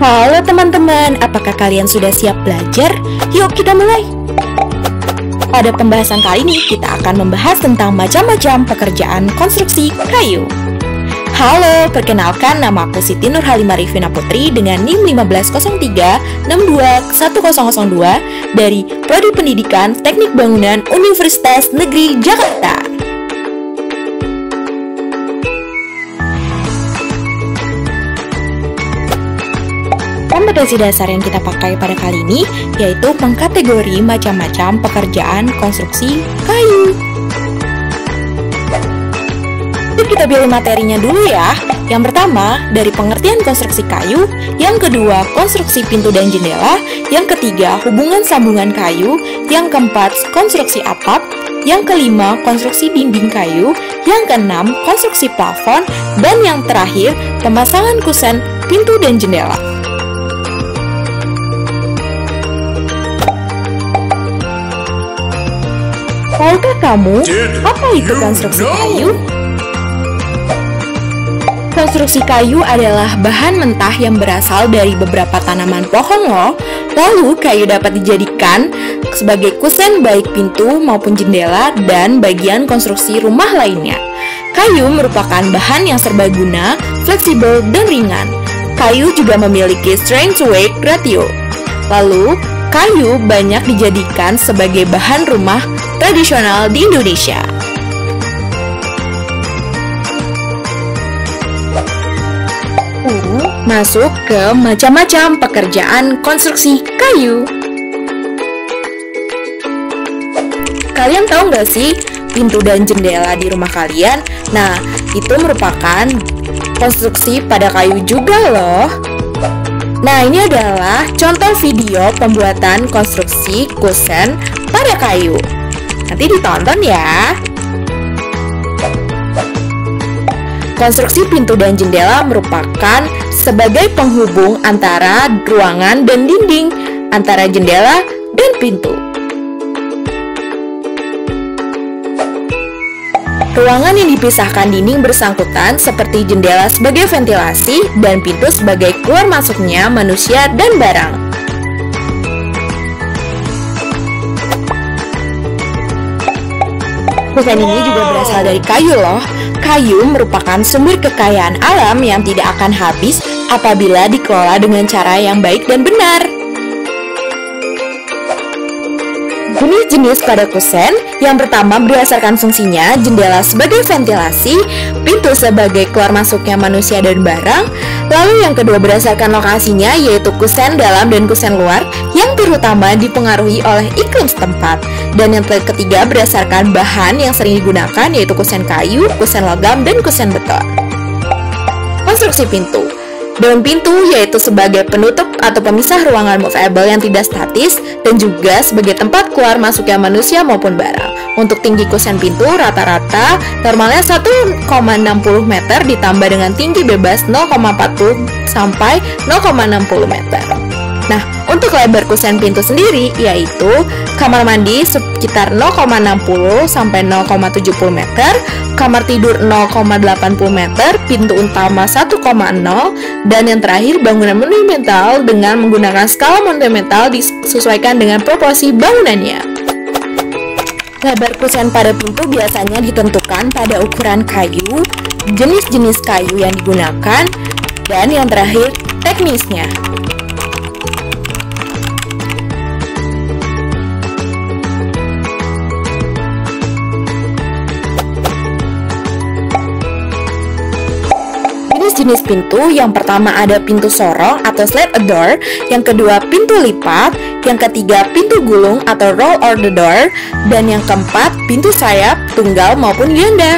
Halo teman-teman, apakah kalian sudah siap belajar? Yuk kita mulai! Pada pembahasan kali ini, kita akan membahas tentang macam-macam pekerjaan konstruksi kayu. Halo, perkenalkan nama aku Siti Nurhalimah Rifina Putri dengan NIM 1503621002 dari Prodi Pendidikan Teknik Bangunan Universitas Negeri Jakarta. Kompetensi dasar yang kita pakai pada kali ini yaitu mengkategori macam-macam pekerjaan konstruksi kayu. Yuk kita pilih materinya dulu ya. Yang pertama, dari pengertian konstruksi kayu. Yang kedua, konstruksi pintu dan jendela. Yang ketiga, hubungan sambungan kayu. Yang keempat, konstruksi atap. Yang kelima, konstruksi dinding kayu. Yang keenam, konstruksi plafon. Dan yang terakhir, pemasangan kusen pintu dan jendela. Tahukah kamu apa itu konstruksi kayu? Konstruksi kayu adalah bahan mentah yang berasal dari beberapa tanaman pohon loh. Lalu kayu dapat dijadikan sebagai kusen baik pintu maupun jendela dan bagian konstruksi rumah lainnya. Kayu merupakan bahan yang serbaguna, fleksibel, dan ringan. Kayu juga memiliki strength to weight ratio. Lalu, kayu banyak dijadikan sebagai bahan rumah tradisional di Indonesia. Masuk ke macam-macam pekerjaan konstruksi kayu. Kalian tahu nggak sih pintu dan jendela di rumah kalian? Nah, itu merupakan konstruksi pada kayu juga loh. Nah, ini adalah contoh video pembuatan konstruksi kusen pada kayu. Nanti ditonton ya. Konstruksi pintu dan jendela merupakan sebagai penghubung antara ruangan dan dinding, antara jendela dan pintu. Ruangan yang dipisahkan dinding bersangkutan seperti jendela sebagai ventilasi dan pintu sebagai keluar masuknya manusia dan barang. Kusen ini juga berasal dari kayu loh. Kayu merupakan sumber kekayaan alam yang tidak akan habis apabila dikelola dengan cara yang baik dan benar. Jenis-jenis pada kusen, yang pertama berdasarkan fungsinya, jendela sebagai ventilasi, pintu sebagai keluar masuknya manusia dan barang. Lalu yang kedua berdasarkan lokasinya, yaitu kusen dalam dan kusen luar, yang terutama dipengaruhi oleh iklim setempat. Dan yang ketiga berdasarkan bahan yang sering digunakan, yaitu kusen kayu, kusen logam, dan kusen beton. Konstruksi pintu. Daun pintu yaitu sebagai penutup atau pemisah ruangan movable yang tidak statis dan juga sebagai tempat keluar masuknya manusia maupun barang. Untuk tinggi kusen pintu rata-rata normalnya 1,60 meter ditambah dengan tinggi bebas 0,40 sampai 0,60 meter. Nah, untuk lebar kusen pintu sendiri yaitu kamar mandi sekitar 0,60 sampai 0,70 meter, kamar tidur 0,80 meter, pintu utama 1,0, dan yang terakhir bangunan monumental dengan menggunakan skala monumental disesuaikan dengan proporsi bangunannya. Lebar kusen pada pintu biasanya ditentukan pada ukuran kayu, jenis-jenis kayu yang digunakan, dan yang terakhir teknisnya. Jenis pintu, yang pertama ada pintu sorong atau slide door, yang kedua pintu lipat, yang ketiga pintu gulung atau roll or the door, dan yang keempat pintu sayap, tunggal maupun ganda.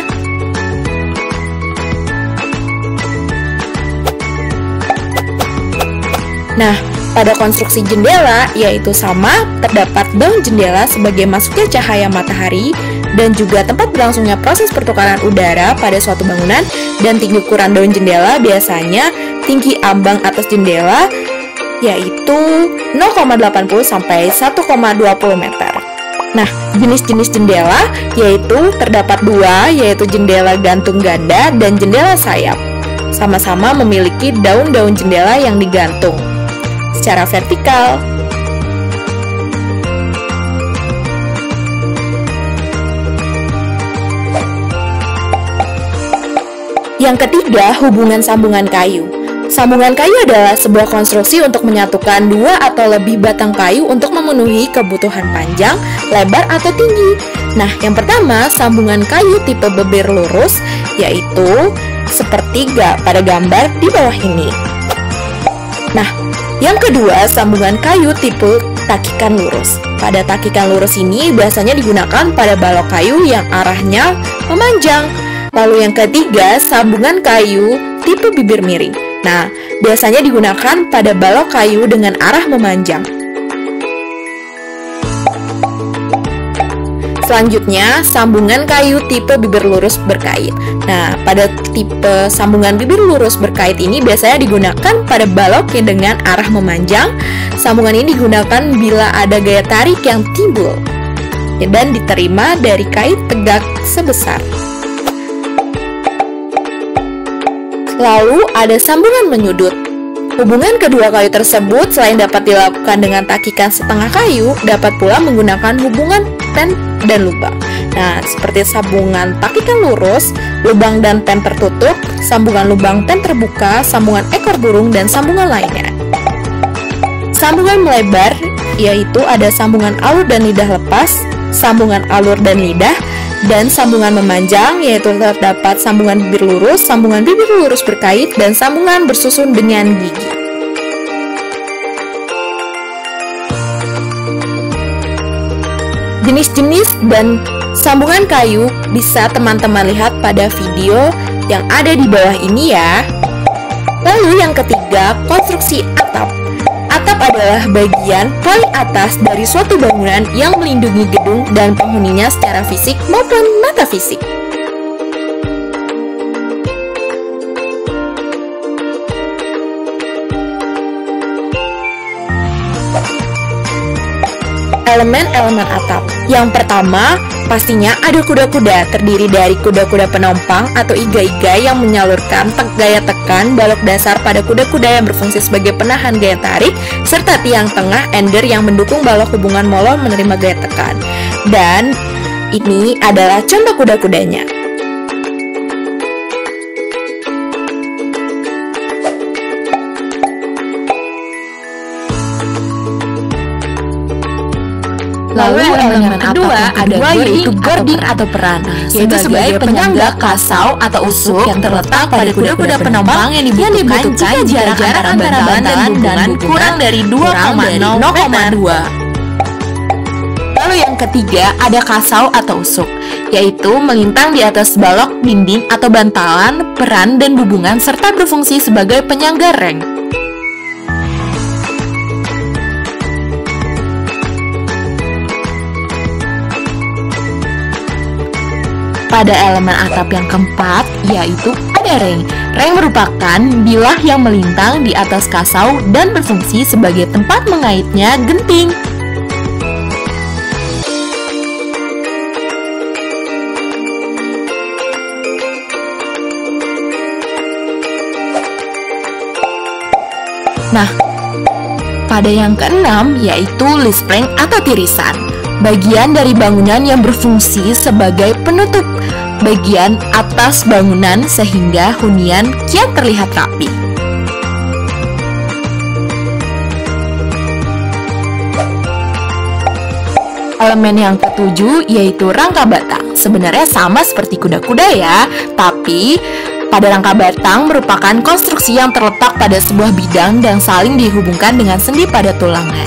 Nah, pada konstruksi jendela yaitu sama, terdapat daun jendela sebagai masuknya cahaya matahari dan juga tempat berlangsungnya proses pertukaran udara pada suatu bangunan, dan tinggi ukuran daun jendela biasanya tinggi ambang atas jendela yaitu 0,80 sampai 1,20 meter. Nah, jenis-jenis jendela yaitu terdapat dua, yaitu jendela gantung ganda dan jendela sayap. Sama-sama memiliki daun-daun jendela yang digantung. secara vertikal. Yang ketiga, hubungan sambungan kayu. Sambungan kayu adalah sebuah konstruksi untuk menyatukan dua atau lebih batang kayu untuk memenuhi kebutuhan panjang, lebar, atau tinggi. Nah, yang pertama, sambungan kayu tipe bibir lurus, yaitu seperti pada gambar di bawah ini. Nah, yang kedua, sambungan kayu tipe takikan lurus. Pada takikan lurus ini biasanya digunakan pada balok kayu yang arahnya memanjang. Lalu yang ketiga, sambungan kayu tipe bibir miring. Nah, biasanya digunakan pada balok kayu dengan arah memanjang. Selanjutnya, sambungan kayu tipe bibir lurus berkait. Nah, pada tipe sambungan bibir lurus berkait ini biasanya digunakan pada balok yang dengan arah memanjang. Sambungan ini digunakan bila ada gaya tarik yang timbul dan diterima dari kait tegak sebesar. Lalu ada sambungan menyudut. Hubungan kedua kayu tersebut selain dapat dilakukan dengan takikan setengah kayu, dapat pula menggunakan hubungan pen dan lubang. Nah, seperti sambungan takikan lurus, lubang dan pen tertutup, sambungan lubang pen terbuka, sambungan ekor burung, dan sambungan lainnya. Sambungan melebar, yaitu ada sambungan alur dan lidah lepas, sambungan alur dan lidah, dan sambungan memanjang, yaitu terdapat sambungan bibir lurus berkait, dan sambungan bersusun dengan gigi. Jenis-jenis dan sambungan kayu bisa teman-teman lihat pada video yang ada di bawah ini ya. Lalu yang ketiga, konstruksi atap. Atap adalah bagian paling atas dari suatu bangunan yang melindungi gedung dan penghuninya secara fisik maupun metafisik. Elemen-elemen atap. Yang pertama, pastinya ada kuda-kuda, terdiri dari kuda-kuda penompang atau iga-iga yang menyalurkan gaya tekan balok dasar pada kuda-kuda yang berfungsi sebagai penahan gaya tarik, serta tiang tengah ender yang mendukung balok hubungan molor menerima gaya tekan. Dan ini adalah contoh kuda-kudanya. Lalu elemen kedua yaitu girding atau peran, yaitu sebagai penyangga kasau atau usuk yang terletak pada kuda-kuda penompang yang dibutuhkan jika jarak antara bantalan dan hubungan kurang dari 2,0,2. Lalu yang ketiga ada kasau atau usuk, yaitu melintang di atas balok, dinding atau bantalan, peran dan hubungan serta berfungsi sebagai penyangga reng. Pada elemen atap yang keempat, yaitu ada reng. Reng merupakan bilah yang melintang di atas kasau dan berfungsi sebagai tempat mengaitnya genting. Nah, pada yang keenam, yaitu lispreng atau tirisan. Bagian dari bangunan yang berfungsi sebagai penutup bagian atas bangunan sehingga hunian kian terlihat rapi. Elemen yang ketujuh yaitu rangka batang. Sebenarnya sama seperti kuda-kuda ya, tapi pada rangka batang merupakan konstruksi yang terletak pada sebuah bidang dan saling dihubungkan dengan sendi pada tulangnya,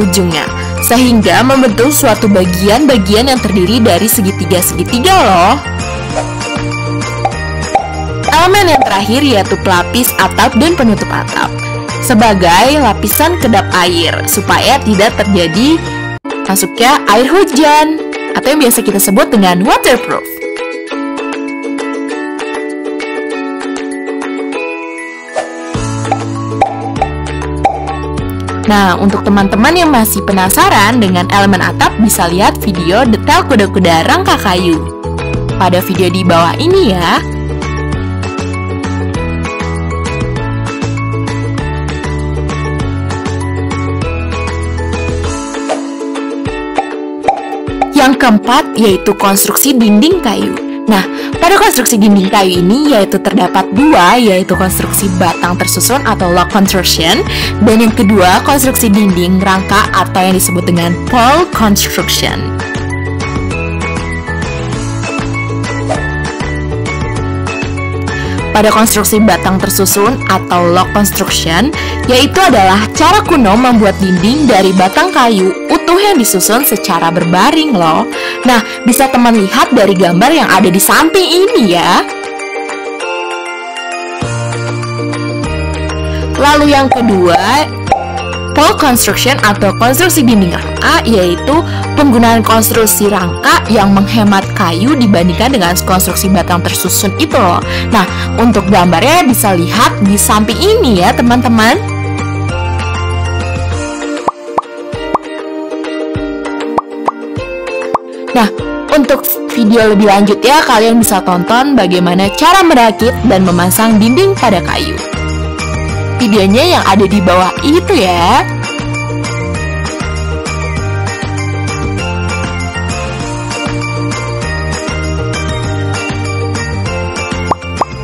ujungnya, sehingga membentuk suatu bagian-bagian yang terdiri dari segitiga-segitiga loh. Elemen yang terakhir yaitu pelapis atap dan penutup atap, sebagai lapisan kedap air supaya tidak terjadi masuknya air hujan atau yang biasa kita sebut dengan waterproof. Nah, untuk teman-teman yang masih penasaran dengan elemen atap, bisa lihat video detail kuda-kuda rangka kayu pada video di bawah ini ya. Yang keempat yaitu konstruksi dinding kayu. Nah, pada konstruksi dinding kayu ini yaitu terdapat dua, yaitu konstruksi batang tersusun atau log construction, dan yang kedua konstruksi dinding rangka atau yang disebut dengan pole construction. Pada konstruksi batang tersusun atau log construction, yaitu adalah cara kuno membuat dinding dari batang kayu utuh yang disusun secara berbaring loh. Nah, bisa teman lihat dari gambar yang ada di samping ini ya. Lalu yang kedua, pole construction atau konstruksi dinding rangka, yaitu penggunaan konstruksi rangka yang menghemat kayu dibandingkan dengan konstruksi batang tersusun itu loh. Nah, untuk gambarnya bisa lihat di samping ini ya teman-teman. Nah, untuk video lebih lanjut ya, kalian bisa tonton bagaimana cara merakit dan memasang dinding pada kayu. Videonya yang ada di bawah itu ya.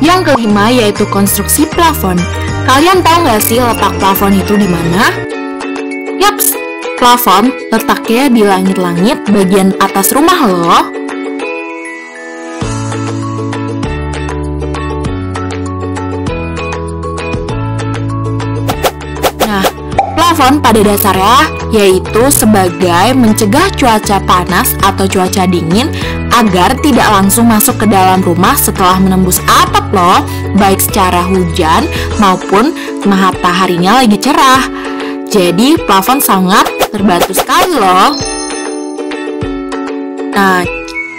Yang kelima yaitu konstruksi plafon. Kalian tahu nggak sih letak plafon itu di mana? Yaps, plafon letaknya di langit-langit bagian atas rumah loh. Plafon pada dasarnya yaitu sebagai mencegah cuaca panas atau cuaca dingin agar tidak langsung masuk ke dalam rumah setelah menembus atap loh, baik secara hujan maupun mataharinya lagi cerah. Jadi plafon sangat terbantu sekali loh. Nah,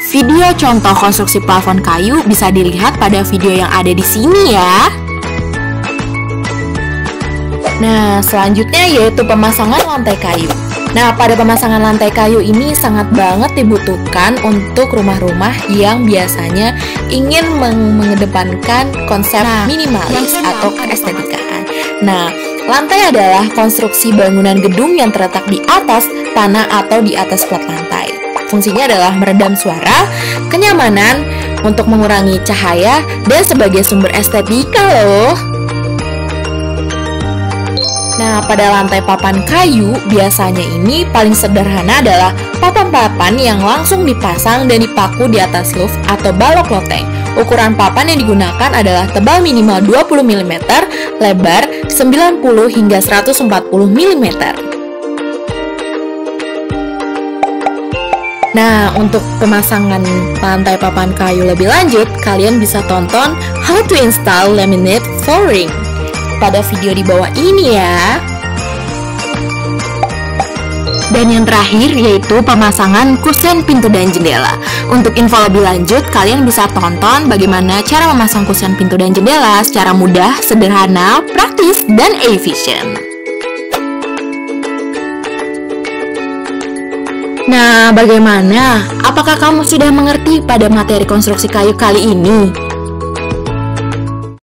video contoh konstruksi plafon kayu bisa dilihat pada video yang ada di sini ya. Nah, selanjutnya yaitu pemasangan lantai kayu. Nah, pada pemasangan lantai kayu ini sangat banget dibutuhkan untuk rumah-rumah yang biasanya ingin mengedepankan konsep minimalis atau keestetikaan. Nah, lantai adalah konstruksi bangunan gedung yang terletak di atas tanah atau di atas plat lantai. Fungsinya adalah meredam suara, kenyamanan, untuk mengurangi cahaya, dan sebagai sumber estetika loh. Nah, pada lantai papan kayu, biasanya ini paling sederhana adalah papan-papan yang langsung dipasang dan dipaku di atas louf atau balok loteng. Ukuran papan yang digunakan adalah tebal minimal 20 mm, lebar 90 hingga 140 mm. Nah, untuk pemasangan lantai papan kayu lebih lanjut, kalian bisa tonton How to Install Laminate Flooring pada video di bawah ini ya. Dan yang terakhir yaitu pemasangan kusen pintu dan jendela. Untuk info lebih lanjut, kalian bisa tonton bagaimana cara memasang kusen pintu dan jendela secara mudah, sederhana, praktis, dan efisien. Nah, bagaimana? Apakah kamu sudah mengerti pada materi konstruksi kayu kali ini?